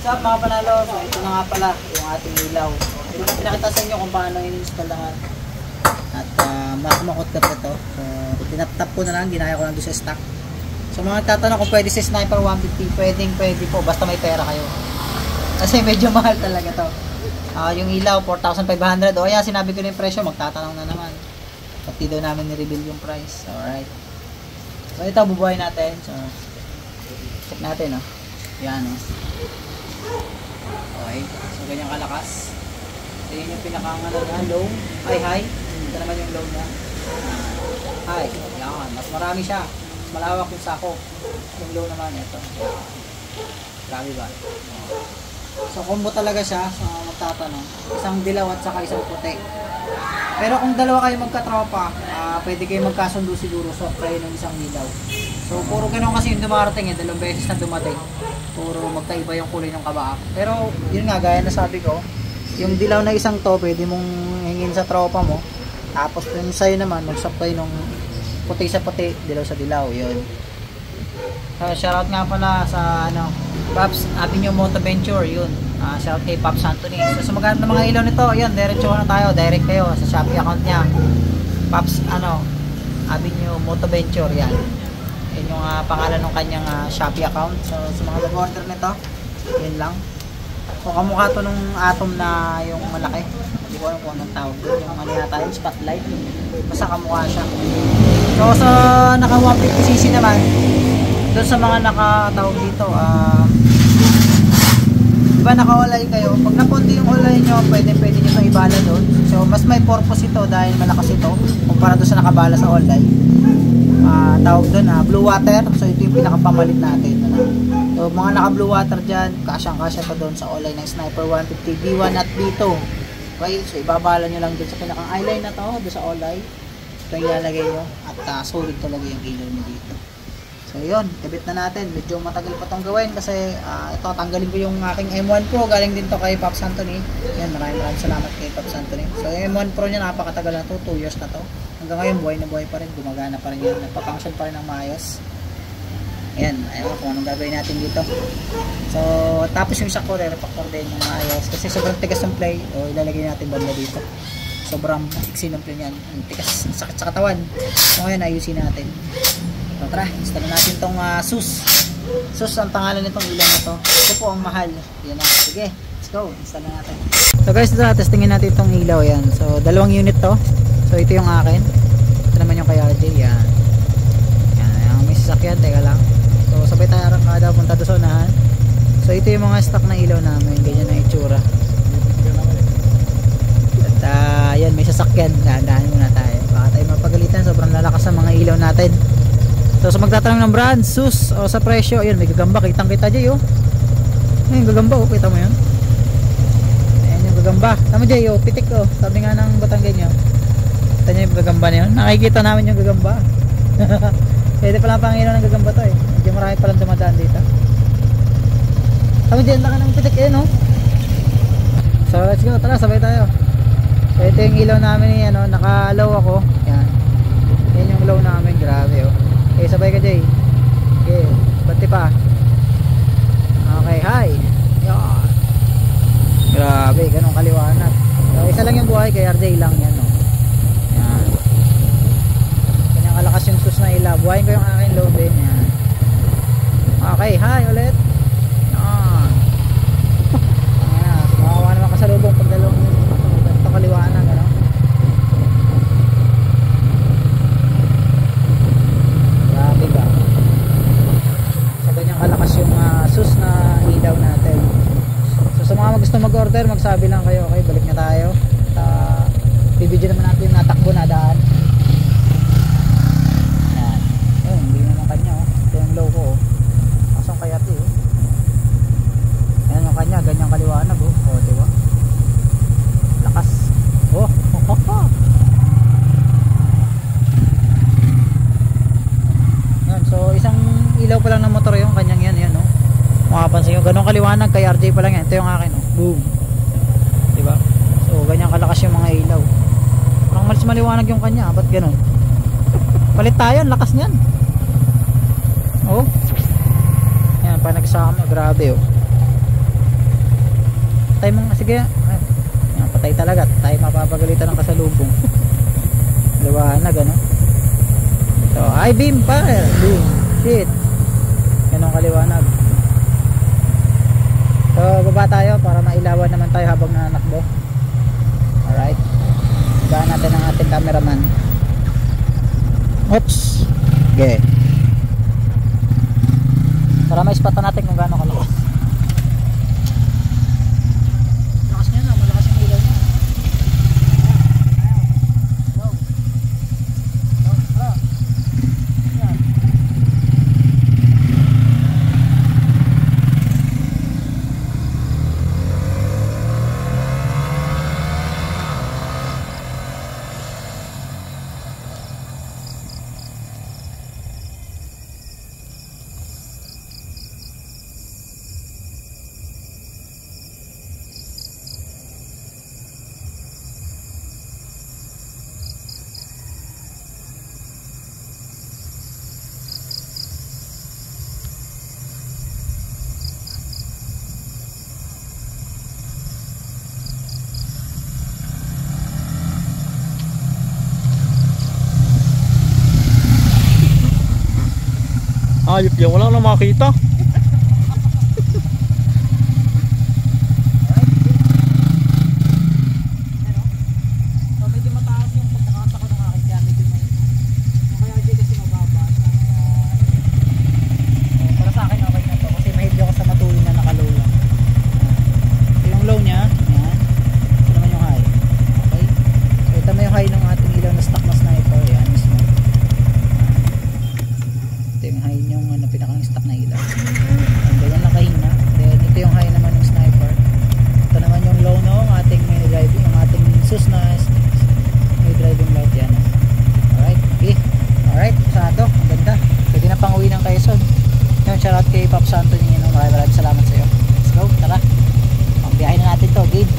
Sa mga panalo, so ito na nga pala yung ating ilaw. Ito na pinakita sa inyo kung paano in-install lahat. At makot ka pa ito. So tinatap ko na lang, ginaya ko lang doon sa stock. So mga tatanong kung pwede sa Sniper 150, pwede po basta may pera kayo. Kasi medyo mahal talaga to. Yung ilaw 4,500. O ayan, sinabi ko na yung presyo, magtatanong na naman. Pati daw namin ni-reveal yung price. Alright. So ito bubuhay natin. So check natin yan okay. So ganyan kalakas. So yun yung pinakangano niya, low, high. Ito naman yung low niya. High. Yan. Mas marami siya. Mas malawak yung sako. Yung low naman ito. Grabe ba? So combo talaga siya. So magtatanong. Isang dilaw at saka isang puti. Pero kung dalawa kayo magkatropa, pwede kayo magkasundo siguro. So kayo ng isang ilaw. So puro ganoon kasi yung dumarating dalawang beses na dumating. Puro magkaiba yung kulay ng kabak. Pero yun nga, gaya na sabi ko, yung dilaw na isang to, pwede mong hingin sa tropa mo. Tapos yung sa'yo naman, mag-supply nung puti sa puti, dilaw sa dilaw. Yun. So shoutout nga pala sa Pops Avenue Moto Venture. Yun. Shoutout kay Pops Anthony. So sa maghanap ng mga ilaw nito, yun, diretso na tayo. Direct kayo sa Shopee account niya. Pops Avenue Moto Venture. Yan. Yun yung pangalan ng kanyang Shopee account. So sa mga nag-order nito, yun lang. So kamukha to nung Atom na yung malaki. Hindi ko alam kung anong tawag doon. Yung yata yung spotlight. Basta kamukha siya. So sa naka 150cc naman, doon sa mga nakatawag dito, diba naka-olay kayo? Pag napunti yung olay nyo, pwede nyo itong ibala doon. So mas may purpose ito dahil malakas ito kumpara doon sa nakabala sa olay. Tawag doon blue water. So ito yung pinakapamalit natin. So mga naka blue water dyan, kasyang-kasya pa doon sa olay ng Sniper 150 B1 at B2. Okay, so ibabala nyo lang doon sa pinakang eyeline na to, doon sa olay. Ito yung ilalagay nyo at solid talaga yung ilaw nyo dito. So yun, kabit na natin. Medyo matagal pa itong gawin kasi ito, tanggalin ko yung aking M1 Pro. Galing din to kay Pops Anthony. Yan, maraming salamat kay Pops Anthony. So yung M1 Pro niya, napakatagal na to, 2 years na to. Hanggang ngayon, buhay na buhay pa rin. Gumagana pa rin yan. Nagpa-function pa rin ng maayos. Ayan, ayun kung anong gagawin natin dito. So, tapos yung isa ko, re-refactor din yung maayos. Kasi sobrang tigas ng play. O, ilalagay natin banda dito. Sobrang iksi ng play niyan. Ang tigas, sakit sa katawan. So, ngayon, ayusin natin. So, tara, install natin tong SUS. SUS ang pangalan nitong ilaw na to. Ito po ang mahal. Yan na. Sige, let's go. Install na natin. So guys, testingin natin itong ilaw. Yan. So, dalawang unit to. So, ito yung akin. Ito naman yung kay RJ. Yan. Yan. May sasakyan. Teka lang. So, sabay tayo kada punta doon sa unahan. So, ito yung mga stock na ilaw namin. Ganyan na itsura. At, yan. May sasakyan. Dahan-dahan muna tayo. Baka tayo mapagalitan. Sobrang lalakas ang mga ilaw natin. So sa magtatanong ng brand, SUS o sa presyo, ayun, may gagamba, kitang-kita Jay, May gagamba, kita mo 'yun? Ayan yung gagamba. Tama Jay, pitik sabi nga ng Batanggenyo. Kita niyo yung gagamba na 'yun. Nakikita namin yung gagamba. Pwede pala pangilaw ng gagamba to Medyo marami palang dumadaan dito. Tama Jay, laki ng pitik So let's go, tara, sabay tayo. So ito yung ilaw namin naka-low ako. Yan. Yan yung low namin, grabe Okay, sabay ka Jay. Okay, pati pa. Okay, hi. Yan. Grabe, ganun kaliwanag. So, isa lang yung buhay kay RJ lang yan Yan. Kanyang kalakas yung SUS na ilaw. Buhayin ko yung aking low din yan. Okay, hi ulit. Yan. Ayan, makawa naman kasalubong pag dalawang ganito kaliwanag kalakas yung SUS na ilaw natin. So sa mga gusto mag-order, magsabi lang kayo. Okay, balik na tayo. At bibidyo naman natin yung natakbo na daan. Yan. Yun, hindi naman kanya Ito yung low ko Asang kaya ito Yan yung kanya, ganyang kaliwanag diba? Lakas. Yan, so isang ilaw pa lang ng motor yung kanyang yan makapansin yung ganun kaliwanag kay RJ pa lang yan. Ito yung akin boom, diba? So ganyan kalakas yung mga ilaw. Parang malis maliwanag yung kanya. Ba't ganun? Palit tayo, lakas niyan. Yan, pa nagsama, grabe patay mo nga, sige. Ay, yan, patay talaga, tayo mapapagalitan ng kasalubong. Liwanag ano. So, high beam pa, boom, shit, ganun kaliwanag. So, baba tayo para mailawan naman tayo habang nanakbo. Alright, baba natin ang ating cameraman. Oops, okay, para ma-spotan natin kung gaano kalakas. Lakas niya na, malakas yung ilaw niya. Wow. Yan. Ayop yan, wala na makita. So, medyo mataas yung pagkakasa ko ng aking gamit yung kaya di kasi mababa. Para sa akin okay na to kasi mahilig ako sa matulog na naka-low lang. Ito yung low niya, yan. Ito naman yung high. Okay, so ito na yung high ng ating ilaw na stock na sniper. Yan mismo. Ito yung high yung pinakang stock na ilaw. And ganyan lang kahina. Then ito yung high naman ng sniper. Ito naman yung low ng ating may driving, yung ating sus na may driving light yan. Alright, okay. Alright, pasado. Ang ganda. Pwede na pang uwi ng Quezon. Yung shoutout kay Pop Santo niyo. Maraming salamat sa iyo. Let's go, tara. Pangbiyahin na natin to, game.